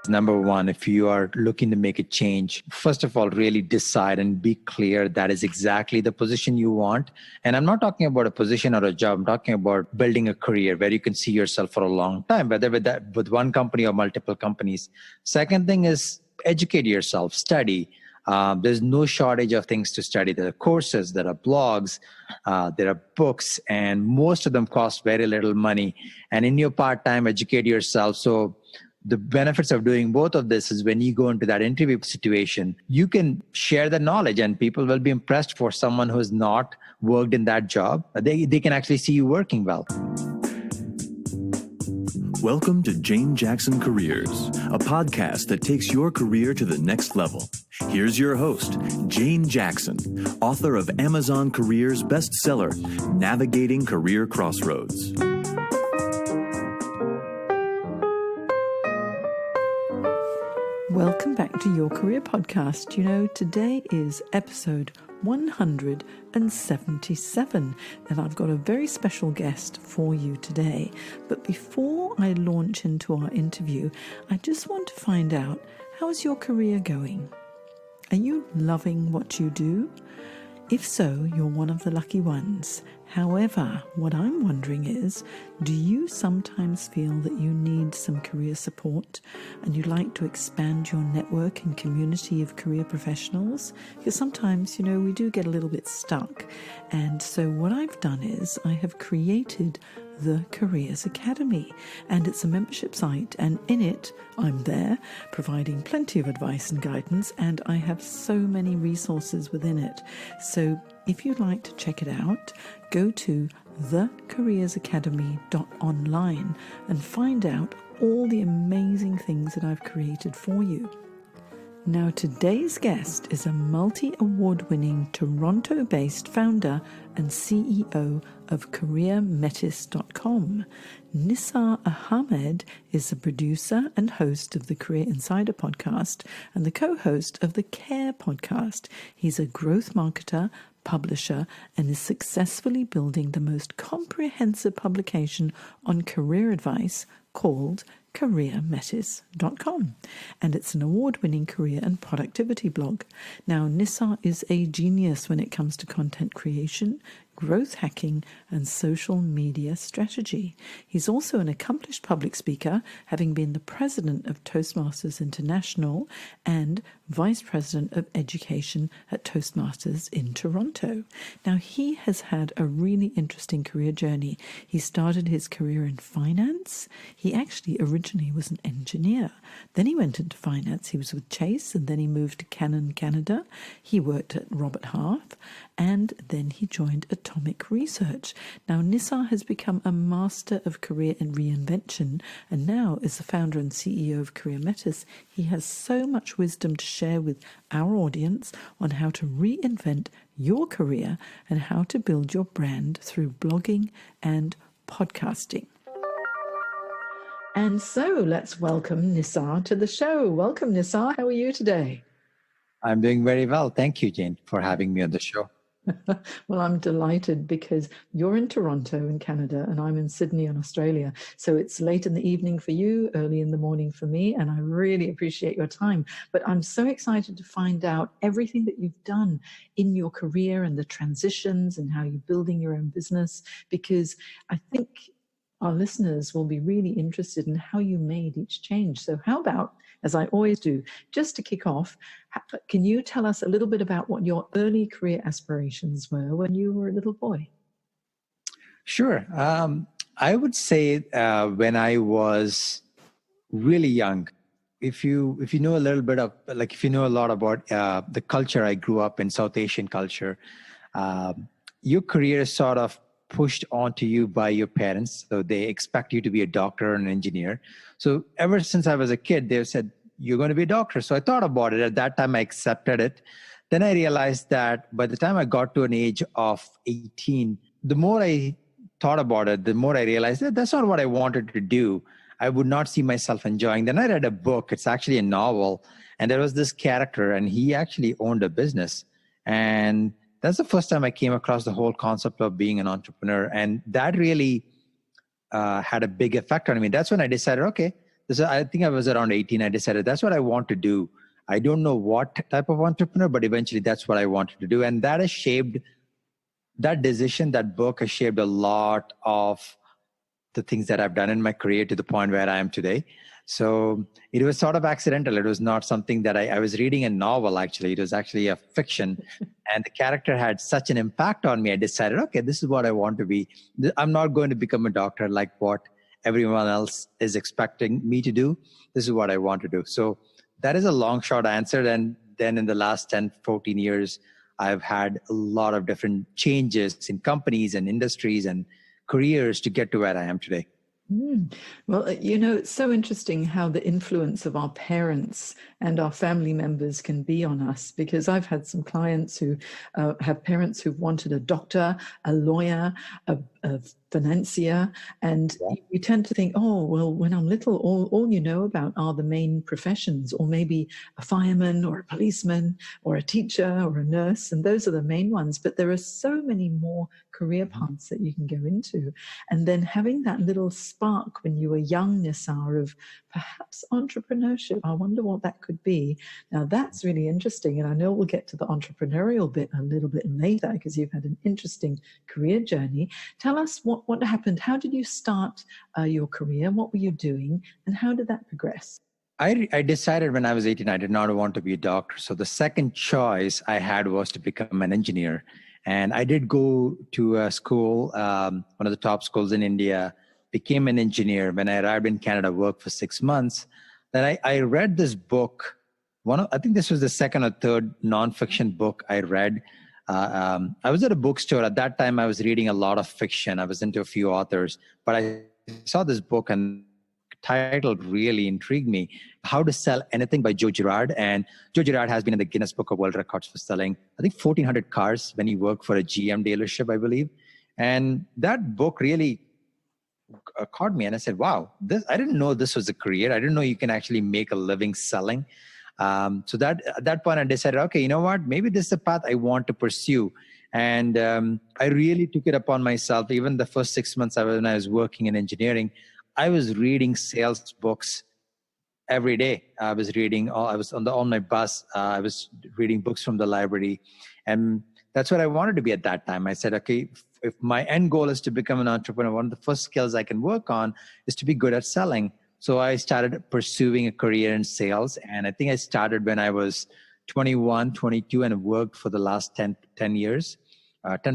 Number one, if you are looking to make a change, first of all, really decide and be clear that is exactly the position you want. And I'm not talking about a position or a job. I'm talking about building a career where you can see yourself for a long time, whether with one company or multiple companies. Second thing is educate yourself, study. There's no shortage of things to study. There are courses, there are blogs, there are books, and most of them cost very little money. And in your part-time, educate yourself. So the benefits of doing both of this is when you go into that interview situation, you can share the knowledge and people will be impressed for someone who has not worked in that job. They can actually see you working well. Welcome to Jane Jackson Careers, a podcast that takes your career to the next level. Here's your host, Jane Jackson, author of Amazon Careers bestseller, Navigating Career Crossroads. Welcome back to Your Career Podcast. You know, today is episode 177, and I've got a very special guest for you today. But before I launch into our interview, I just want to find out, how's your career going? Are you loving what you do? If so, you're one of the lucky ones. However, what I'm wondering is, do you sometimes feel that you need some career support and you'd like to expand your network and community of career professionals? Because sometimes, we do get a little bit stuck. And so what I've done is I have created the Careers Academy, and it's a membership site, and in it I'm there providing plenty of advice and guidance, and I have so many resources within it. So if you'd like to check it out, go to thecareersacademy.online and find out all the amazing things that I've created for you. Now, today's guest is a multi-award-winning Toronto-based founder and CEO of CareerMetis.com. Nissar Ahamed is the producer and host of the Career Insider podcast and the co-host of the C.A.R.E podcast. He's a growth marketer, publisher, and is successfully building the most comprehensive publication on career advice called CareerMetis.com, and it's an award-winning career and productivity blog. Now, Nissar is a genius when it comes to content creation, growth hacking, and social media strategy. He's also an accomplished public speaker, having been the president of Toastmasters International and vice president of education at Toastmasters in Toronto. Now, he has had a really interesting career journey. He started his career in finance. He actually originally was an engineer. Then he went into finance. He was with Chase, and then he moved to Canon, Canada. He worked at Robert Half, and then he joined Atomic Research. Now, Nissar has become a master of career and reinvention, and now as the founder and CEO of CareerMetis, he has so much wisdom to share with our audience on how to reinvent your career and how to build your brand through blogging and podcasting. And so let's welcome Nissar to the show. Welcome, Nissar. How are you today? I'm doing very well. Thank you, Jane, for having me on the show. Well, I'm delighted because you're in Toronto in Canada and I'm in Sydney in Australia. So it's late in the evening for you, early in the morning for me, and I really appreciate your time. But I'm so excited to find out everything that you've done in your career and the transitions and how you're building your own business, because I think our listeners will be really interested in how you made each change. So how about, as I always do, just to kick off, can you tell us a little bit about what your early career aspirations were when you were a little boy? Sure. I would say when I was really young, if you know a little bit of, like, if you know a lot about the culture I grew up in, South Asian culture, your career is sort of pushed onto you by your parents. So they expect you to be a doctor or an engineer. So ever since I was a kid, they've said, you're going to be a doctor. So I thought about it. At that time, I accepted it. Then I realized that by the time I got to an age of 18, the more I thought about it, the more I realized that that's not what I wanted to do. I would not see myself enjoying. Then I read a book. It's actually a novel. And there was this character, and he actually owned a business. And that's the first time I came across the whole concept of being an entrepreneur. And that really had a big effect on me. That's when I decided, okay, I think I was around 18. I decided that's what I want to do. I don't know what type of entrepreneur, but eventually that's what I wanted to do. And that has shaped, that decision, that book has shaped a lot of the things that I've done in my career to the point where I am today. So it was sort of accidental. It was not something that I was reading a novel, actually. It was actually a fiction. And the character had such an impact on me. I decided, okay, this is what I want to be. I'm not going to become a doctor like what everyone else is expecting me to do. This is what I want to do. So that is a long, short answer. And then in the last 10, 14 years, I've had a lot of different changes in companies and industries and careers to get to where I am today. Well, it's so interesting how the influence of our parents and our family members can be on us, because I've had some clients who have parents who've wanted a doctor, a lawyer, a financier, and you tend to think, oh, well, when I'm little, all you know about are the main professions, or maybe a fireman or a policeman or a teacher or a nurse, and those are the main ones. But there are so many more career paths that you can go into. And then having that little spark when you were young, Nissar, of perhaps entrepreneurship, I wonder what that could be. Now, that's really interesting. And I know we'll get to the entrepreneurial bit a little bit later, because you've had an interesting career journey. Tell us what happened. How did you start your career? What were you doing? And how did that progress? I decided when I was 18, I did not want to be a doctor. So the second choice I had was to become an engineer. And I did go to a school, one of the top schools in India, became an engineer. When I arrived in Canada, worked for 6 months. Then I read this book. I think this was the second or third nonfiction book I read. I was at a bookstore. At that time, I was reading a lot of fiction. I was into a few authors, but I saw this book and the title really intrigued me. How to Sell Anything by Joe Girard. And Joe Girard has been in the Guinness Book of World Records for selling, I think, 1,400 cars when he worked for a GM dealership, I believe. And that book really caught me. And I said, wow, I didn't know this was a career. I didn't know you can actually make a living selling. So that at that point, I decided, okay, you know what? Maybe this is a path I want to pursue. And I really took it upon myself. Even the first 6 months when I was working in engineering, I was reading sales books every day. I was on my bus. I was reading books from the library. And that's what I wanted to be at that time. I said, okay, if my end goal is to become an entrepreneur, one of the first skills I can work on is to be good at selling. So I started pursuing a career in sales. And I think I started when I was 21, 22, and worked for the last 10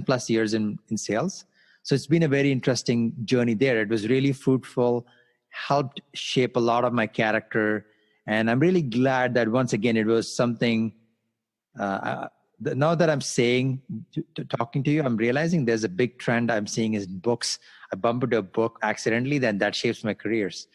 plus years in sales. So it's been a very interesting journey there. It was really fruitful, helped shape a lot of my character. And I'm really glad that once again, it was something, now that I'm talking to you, I'm realizing there's a big trend I'm seeing is books. I bump into a book accidentally, then that shapes my careers.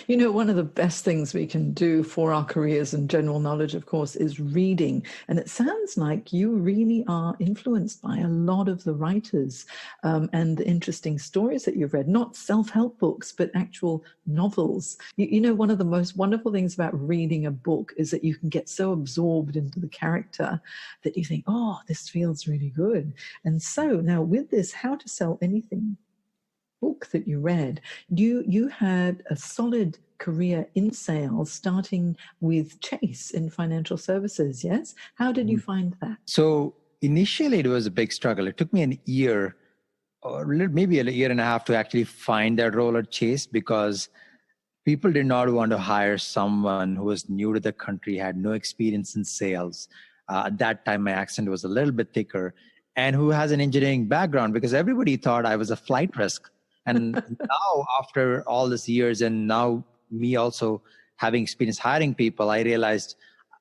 One of the best things we can do for our careers and general knowledge, of course, is reading. And it sounds like you really are influenced by a lot of the writers and the interesting stories that you've read, not self-help books, but actual novels. One of the most wonderful things about reading a book is that you can get so absorbed into the character that you think, oh, this feels really good. And so now with this How to Sell Anything book that you read, you had a solid career in sales, starting with Chase in financial services, yes? How did you find that? So initially it was a big struggle. It took me an year or maybe a year and a half to actually find that role at Chase, because people did not want to hire someone who was new to the country, had no experience in sales. At that time, my accent was a little bit thicker, and who has an engineering background, because everybody thought I was a flight risk. And now, after all these years, and now me also having experience hiring people, I realized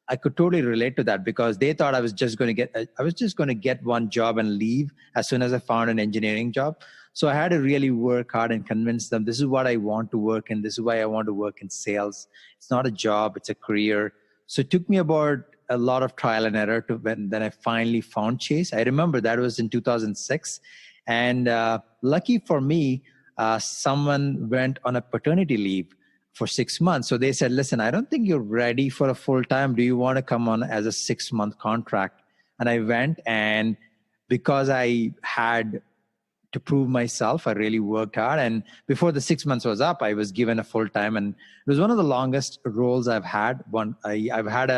I could totally relate to that, because they thought I was just going to get one job and leave as soon as I found an engineering job. So I had to really work hard and convince them this is what I want to work in. This is why I want to work in sales. It's not a job, it's a career. So it took me about a lot of trial and error then I finally found Chase. I remember that was in 2006. And lucky for me, someone went on a paternity leave for 6 months. So they said, listen, I don't think you're ready for a full-time. Do you want to come on as a 6-month contract? And I went, and because I had to prove myself. I really worked hard. And before the 6 months was up, I was given a full time, and it was one of the longest roles I've had. I've had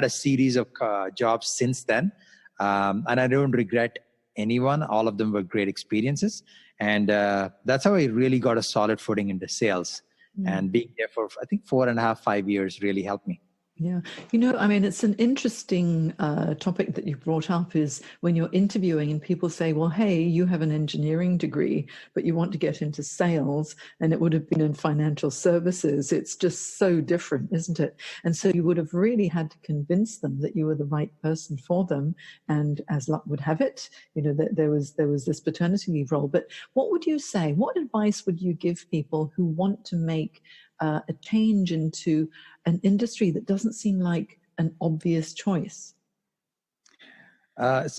a series of jobs since then, and I don't regret anyone. All of them were great experiences, and that's how I really got a solid footing into sales. And being there for, I think, 4.5, 5 years really helped me. Yeah. I mean, it's an interesting topic that you brought up, is when you're interviewing and people say, well, hey, you have an engineering degree, but you want to get into sales, and it would have been in financial services. It's just so different, isn't it? And so you would have really had to convince them that you were the right person for them. And as luck would have it, there was this paternity leave role. But what would you say? What advice would you give people who want to make a change into an industry that doesn't seem like an obvious choice?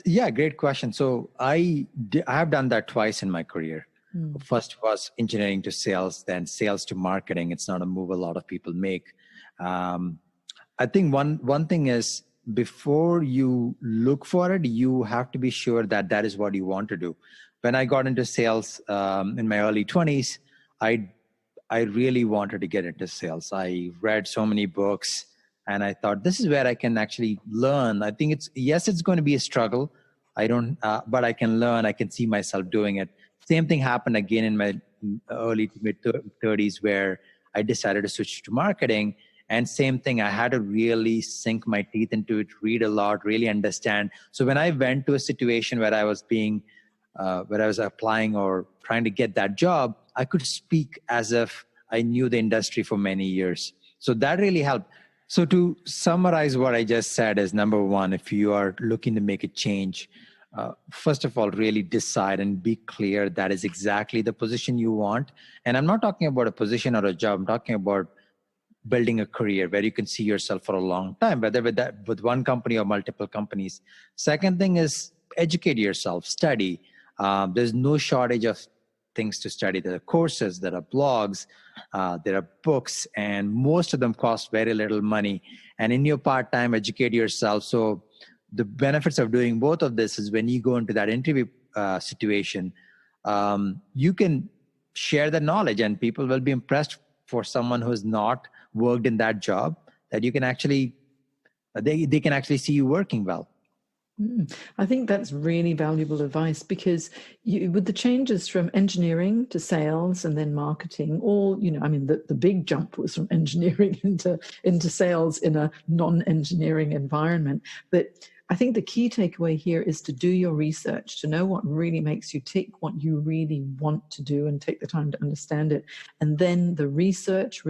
Yeah, great question. So I have done that twice in my career. First was engineering to sales, then sales to marketing. It's not a move a lot of people make. I think one thing is, before you look for it, you have to be sure that that is what you want to do. When I got into sales in my early 20s, I really wanted to get into sales. I read so many books, and I thought, this is where I can actually learn. I think it's going to be a struggle. But I can learn. I can see myself doing it. Same thing happened again in my early to mid 30s, where I decided to switch to marketing. And same thing, I had to really sink my teeth into it, read a lot, really understand. So when I went to a situation where I was applying or trying to get that job, I could speak as if I knew the industry for many years. So that really helped. So to summarize what I just said is, number one, if you are looking to make a change, first of all, really decide and be clear that is exactly the position you want. And I'm not talking about a position or a job. I'm talking about building a career where you can see yourself for a long time, whether with one company or multiple companies. Second thing is, educate yourself, study. There's no shortage of things to study. There are courses, there are blogs, there are books, and most of them cost very little money. And in your part-time, educate yourself. So the benefits of doing both of this is, when you go into that interview situation, you can share the knowledge, and people will be impressed for someone who has not worked in that job, that you can actually, they can actually see you working well. I think that's really valuable advice, because with the changes from engineering to sales and then marketing, the big jump was from engineering into sales in a non-engineering environment. But I think the key takeaway here is to do your research, to know what really makes you tick, what you really want to do, and take the time to understand it. And then the research,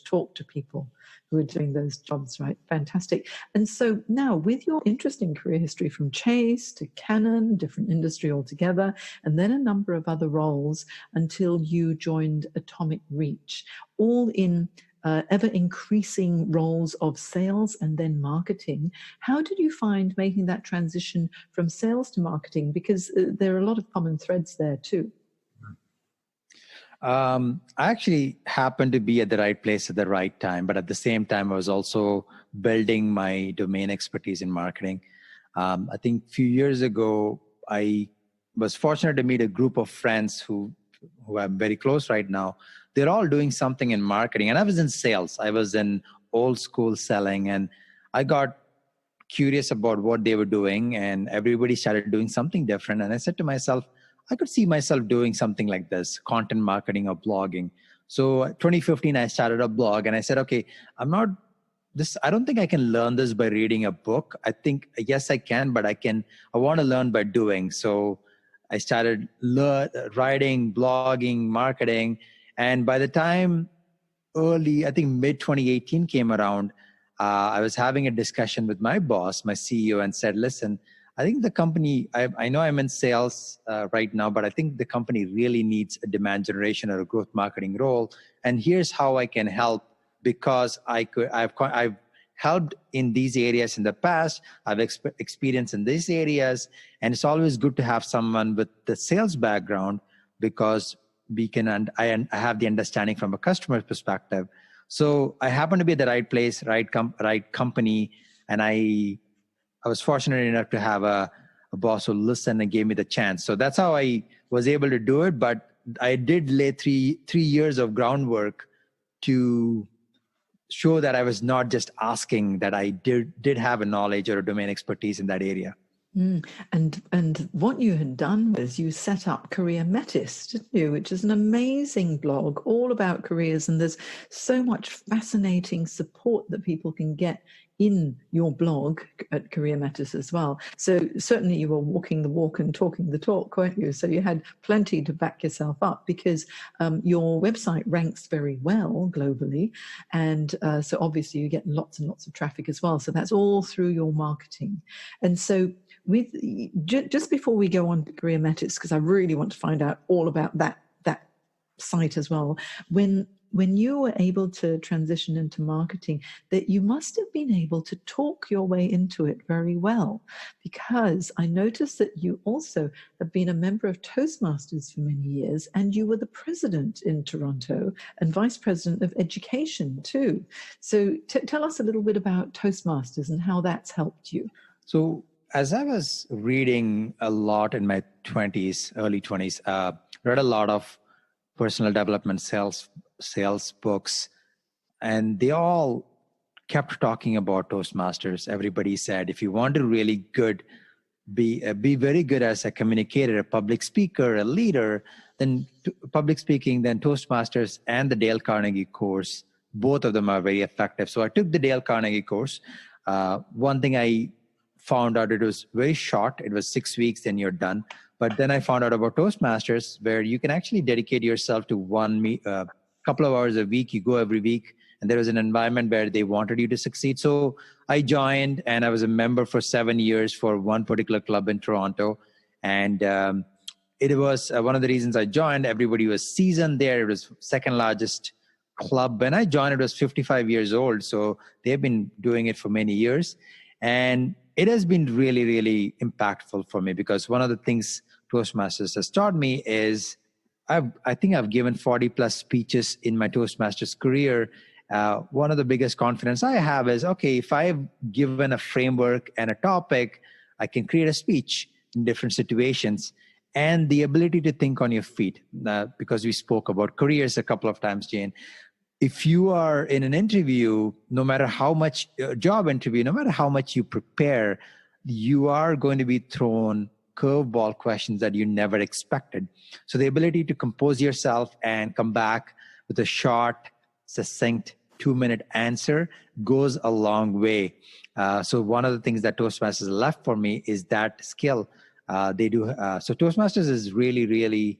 talk to people who are doing those jobs, right? Fantastic. And so now, with your interesting career history from Chase to Canon, different industry altogether, and then a number of other roles until you joined Atomic Reach, all in ever increasing roles of sales and then marketing. How did you find making that transition from sales to marketing? Because there are a lot of common threads there too. I actually happened to be at the right place at the right time, but at the same time, I was also building my domain expertise in marketing. I think a few years ago, I was fortunate to meet a group of friends who I'm very close right now. They're all doing something in marketing, and I was in sales. I was in old school selling, and I got curious about what they were doing, and everybody started doing something different. And I said to myself, I could see myself doing something like this, content marketing or blogging. So 2015, I started a blog, and I said, okay, I don't think I can learn this by reading a book. I think, yes, I can, but I want to learn by doing. So I started writing, blogging, marketing. And by the time I think mid 2018 came around, I was having a discussion with my boss, my CEO, and said, listen, I think the company, I know I'm in sales right now, but I think the company really needs a demand generation or a growth marketing role. And here's how I can help, because I've helped in these areas in the past. I've experience in these areas. And it's always good to have someone with the sales background, because I have the understanding from a customer perspective. So I happen to be at the right place, right company. And I was fortunate enough to have a a boss who listened and gave me the chance. So that's how I was able to do it. But I did lay three years of groundwork to show that I was not just asking, that I did have a knowledge or a domain expertise in that area. And what you had done was you set up CareerMetis, didn't you? Which is an amazing blog all about careers, and there's so much fascinating support that people can get in your blog at CareerMetis as well. So certainly you were walking the walk and talking the talk, weren't you? So you had plenty to back yourself up, because your website ranks very well globally. And so obviously you get lots and lots of traffic as well. So that's all through your marketing. And so just before we go on to CareerMetis, because I really want to find out all about that site as well, when you were able to transition into marketing, that you must have been able to talk your way into it very well, because I noticed that you also have been a member of Toastmasters for many years, and you were the president in Toronto and vice president of education too. So tell us a little bit about Toastmasters and how that's helped you. So as I was reading a lot in my early 20s, read a lot of personal development sales books, and they all kept talking about Toastmasters. Everybody said, if you want to really be very good as a communicator, a public speaker, a leader, then public speaking, then Toastmasters and the Dale Carnegie course, both of them are very effective. So I took the Dale Carnegie course. One thing I found out, it was very short. It was 6 weeks, then you're done. But then I found out about Toastmasters, where you can actually dedicate yourself to couple of hours a week. You go every week, and there was an environment where they wanted you to succeed. So I joined, and I was a member for 7 years for one particular club in Toronto. And it was one of the reasons I joined. Everybody was seasoned there. It was second largest club. When I joined, it was 55 years old. So they've been doing it for many years. And it has been really, really impactful for me, because one of the things Toastmasters has taught me is I think I've given 40 plus speeches in my Toastmasters career. One of the biggest confidence I have is, okay, if I've given a framework and a topic, I can create a speech in different situations. And the ability to think on your feet, because we spoke about careers a couple of times, Jane. If you are in an interview, no matter how much job interview, no matter how much you prepare, you are going to be thrown curveball questions that you never expected. So the ability to compose yourself and come back with a short, succinct 2-minute answer goes a long way. So one of the things that Toastmasters left for me is that skill. They do. So Toastmasters is really, really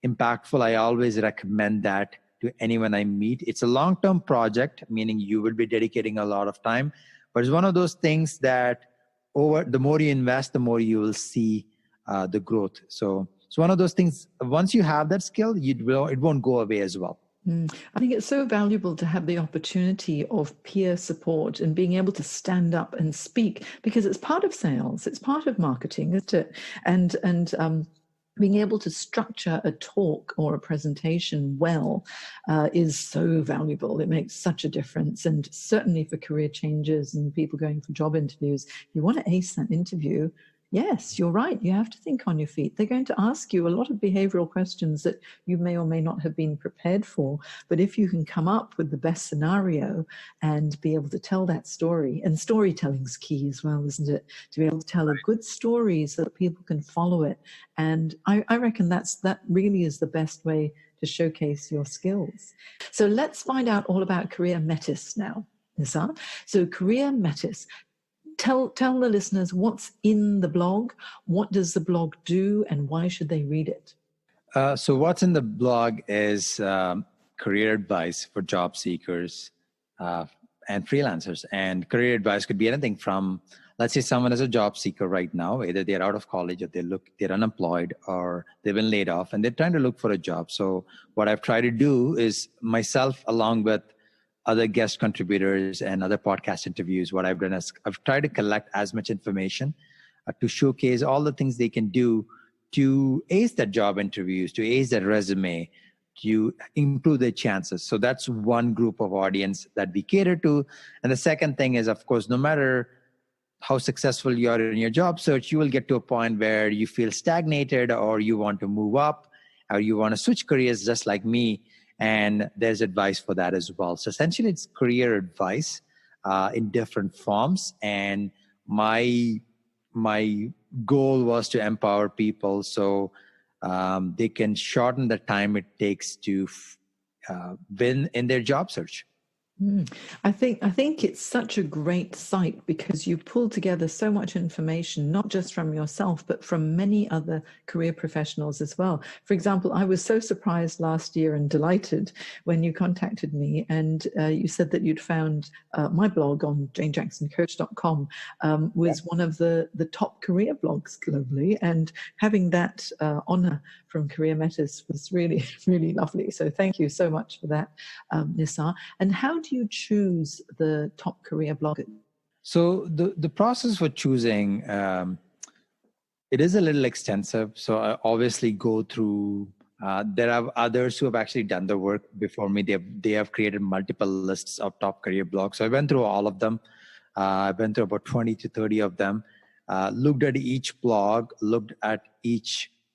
impactful. I always recommend that to anyone I meet. It's a long-term project, meaning you will be dedicating a lot of time, but it's one of those things that the more you invest, the more you will see the growth. So it's one of those things, once you have that skill, it won't go away as well. I think it's so valuable to have the opportunity of peer support and being able to stand up and speak, because it's part of sales, it's part of marketing, isn't it? And being able to structure a talk or a presentation well is so valuable. It makes such a difference. And certainly for career changes and people going for job interviews, you want to ace that interview. Yes, you're right. You have to think on your feet. They're going to ask you a lot of behavioral questions that you may or may not have been prepared for. But if you can come up with the best scenario and be able to tell that story, and storytelling's key as well, isn't it? To be able to tell a good story so that people can follow it. And I reckon that really is the best way to showcase your skills. So let's find out all about CareerMetis now, Nissar. So CareerMetis. Tell the listeners what's in the blog, what does the blog do, and why should they read it? So what's in the blog is career advice for job seekers and freelancers. And career advice could be anything from, let's say someone is a job seeker right now, either they're out of college or they're unemployed or they've been laid off and they're trying to look for a job. So what I've tried to do is myself, along with other guest contributors and other podcast interviews, what I've done is I've tried to collect as much information to showcase all the things they can do to ace that job interviews, to ace that resume, to improve their chances. So that's one group of audience that we cater to. And the second thing is, of course, no matter how successful you are in your job search, you will get to a point where you feel stagnated, or you want to move up, or you want to switch careers just like me. And there's advice for that as well. So essentially it's career advice in different forms. And my goal was to empower people so they can shorten the time it takes to win in their job search. I think it's such a great site because you pull together so much information, not just from yourself, but from many other career professionals as well. For example, I was so surprised last year and delighted when you contacted me and you said that you'd found my blog on janejacksoncoach.com was one of the top career blogs globally. And having that honor from CareerMetis was really, really lovely. So thank you so much for that, Nissar. And how do you choose the top career blog? So the process for choosing, it is a little extensive. So I obviously go through, there are others who have actually done the work before me. They have created multiple lists of top career blogs. So I went through all of them. I went through about 20 to 30 of them, looked at each blog, looked at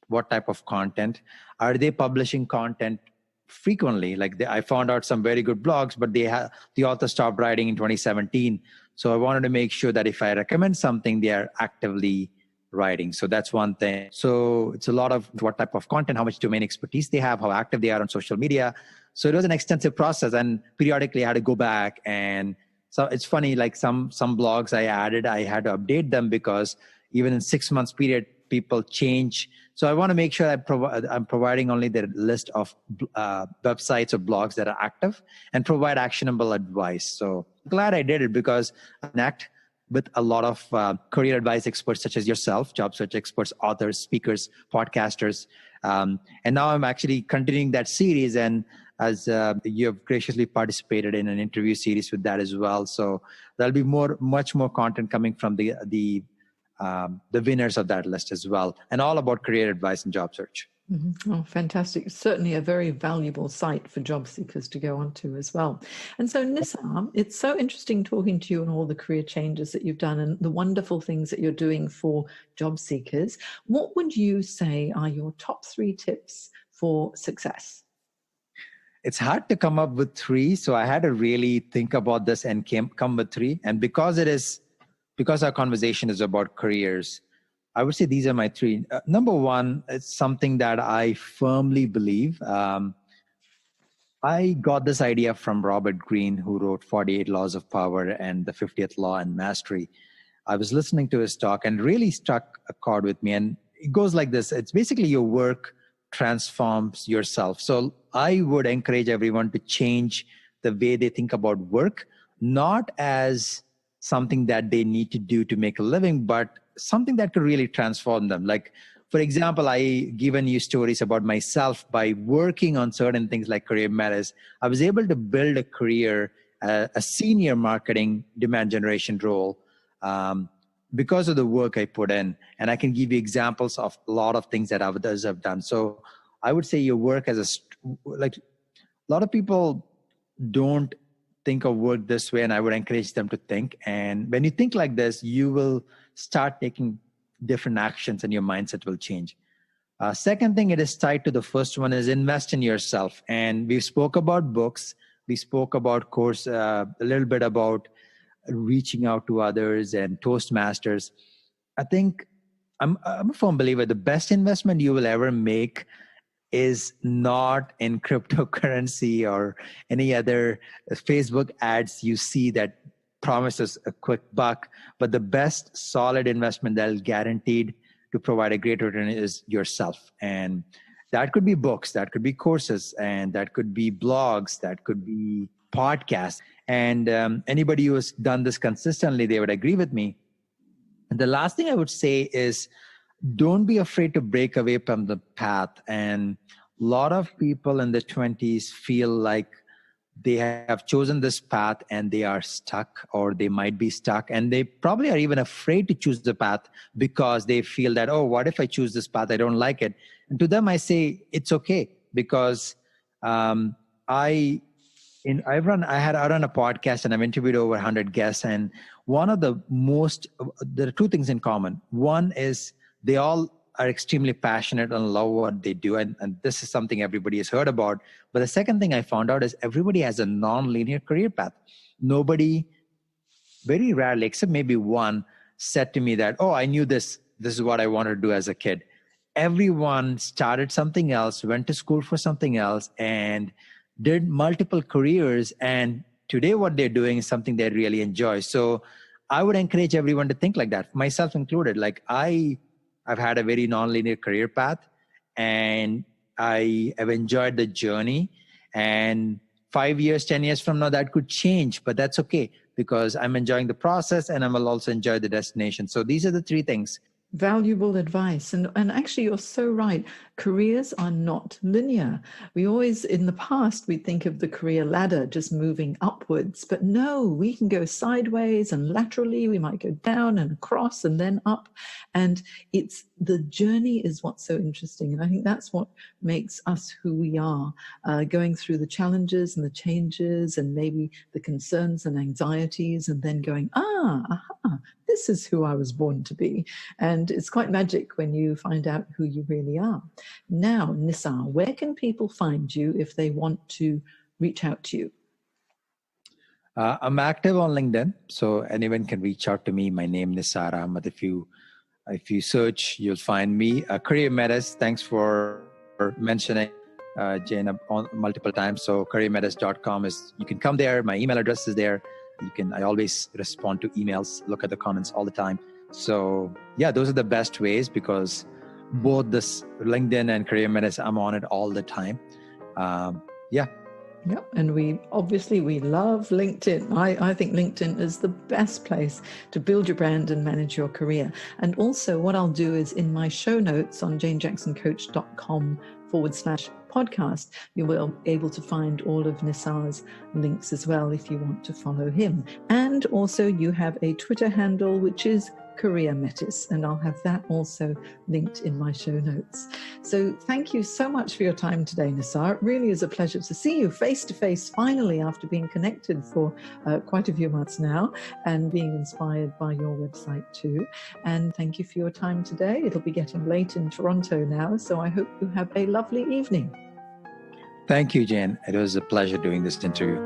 what type of content. Are they publishing content frequently? Like I found out some very good blogs, but the author stopped writing in 2017. So I wanted to make sure that if I recommend something, they are actively writing. So that's one thing. So it's a lot of what type of content, how much domain expertise they have, how active they are on social media. So it was an extensive process, and periodically I had to go back. And so it's funny, like some blogs I added, I had to update them because even in 6 months period, people change. So I want to make sure I'm providing only the list of websites or blogs that are active and provide actionable advice. So glad I did it because I connect with a lot of career advice experts such as yourself, job search experts, authors, speakers, podcasters. And now I'm actually continuing that series. And as you have graciously participated in an interview series with that as well. So there'll be much more content coming from the winners of that list as well, and all about career advice and job search. Mm-hmm. Oh, fantastic. Certainly a very valuable site for job seekers to go onto as well. And so, Nissar, it's so interesting talking to you on all the career changes that you've done and the wonderful things that you're doing for job seekers. What would you say are your top 3 tips for success? It's hard to come up with 3, so I had to really think about this and come with 3. And because our conversation is about careers, I would say these are my 3. Number 1, it's something that I firmly believe. I got this idea from Robert Greene, who wrote 48 Laws of Power and the 50th Law and Mastery. I was listening to his talk and really struck a chord with me. And it goes like this. It's basically your work transforms yourself. So I would encourage everyone to change the way they think about work, not as something that they need to do to make a living, but something that could really transform them. Like, for example, I given you stories about myself. By working on certain things like CareerMetis, I was able to build a career, a senior marketing demand generation role, because of the work I put in. And I can give you examples of a lot of things that others have done. So I would say your work as a lot of people don't think of work this way, and I would encourage them to think. And when you think like this, you will start taking different actions and your mindset will change. Second thing, it is tied to the first one, is invest in yourself. And we spoke about books. We spoke about course, a little bit about reaching out to others and Toastmasters. I think I'm a firm believer the best investment you will ever make is not in cryptocurrency or any other Facebook ads you see that promises a quick buck, but the best solid investment that is guaranteed to provide a great return is yourself. And that could be books, that could be courses, and that could be blogs, that could be podcasts. And anybody who has done this consistently, they would agree with me. And the last thing I would say is, don't be afraid to break away from the path. And a lot of people in their 20s feel like they have chosen this path and they are stuck, or they might be stuck. And they probably are even afraid to choose the path because they feel that, oh, what if I choose this path? I don't like it. And to them, I say, it's okay, because I I run a podcast and I've interviewed over 100 guests. And there are two things in common. One is they all are extremely passionate and love what they do. And this is something everybody has heard about. But the second thing I found out is everybody has a non-linear career path. Nobody, very rarely, except maybe one, said to me that, oh, I knew this is what I wanted to do as a kid. Everyone started something else, went to school for something else, and did multiple careers. And today what they're doing is something they really enjoy. So I would encourage everyone to think like that, myself included. Like I've had a very nonlinear career path, and I have enjoyed the journey. And 5 years, 10 years from now, that could change, but that's okay, because I'm enjoying the process and I will also enjoy the destination. So these are the three things. Valuable advice. And actually, you're so right. Careers are not linear. We always, in the past, we think of the career ladder just moving upwards. But no, we can go sideways and laterally. We might go down and across and then up. And it's the journey is what's so interesting. And I think that's what makes us who we are, going through the challenges and the changes and maybe the concerns and anxieties, and then going, this is who I was born to be. And it's quite magic when you find out who you really are. Now, Nissar, where can people find you if they want to reach out to you? I'm active on LinkedIn, so anyone can reach out to me. My name is Nissar Ahamed. If you search, you'll find me. CareerMetis, thanks for mentioning Jane multiple times. So CareerMetis.com you can come there. My email address is there. I always respond to emails, look at the comments all the time. So yeah, those are the best ways, because both this LinkedIn and CareerMetis, I'm on it all the time. Yeah, and we love LinkedIn. I think LinkedIn is the best place to build your brand and manage your career. And also what I'll do is in my show notes on janejacksoncoach.com/podcast, you will be able to find all of Nissar's links as well if you want to follow him. And also you have a Twitter handle, which is CareerMetis, and I'll have that also linked in my show notes. So thank you so much for your time today, Nissar. It really is a pleasure to see you face to face finally, after being connected for quite a few months now, and being inspired by your website too. And thank you for your time today. It'll be getting late in Toronto now, so I hope you have a lovely evening. Thank you, Jane. It was a pleasure doing this interview.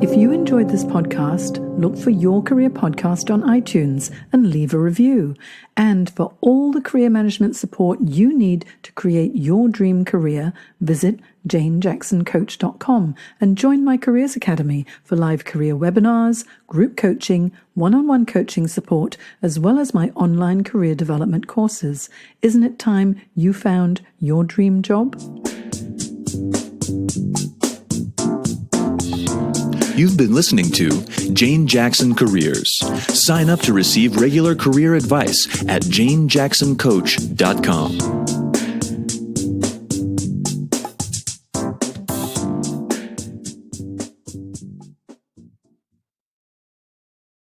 If you enjoyed this podcast, look for Your Career Podcast on iTunes and leave a review. And for all the career management support you need to create your dream career, visit janejacksoncoach.com and join my Careers Academy for live career webinars, group coaching, one-on-one coaching support, as well as my online career development courses. Isn't it time you found your dream job? You've been listening to Jane Jackson Careers. Sign up to receive regular career advice at janejacksoncoach.com.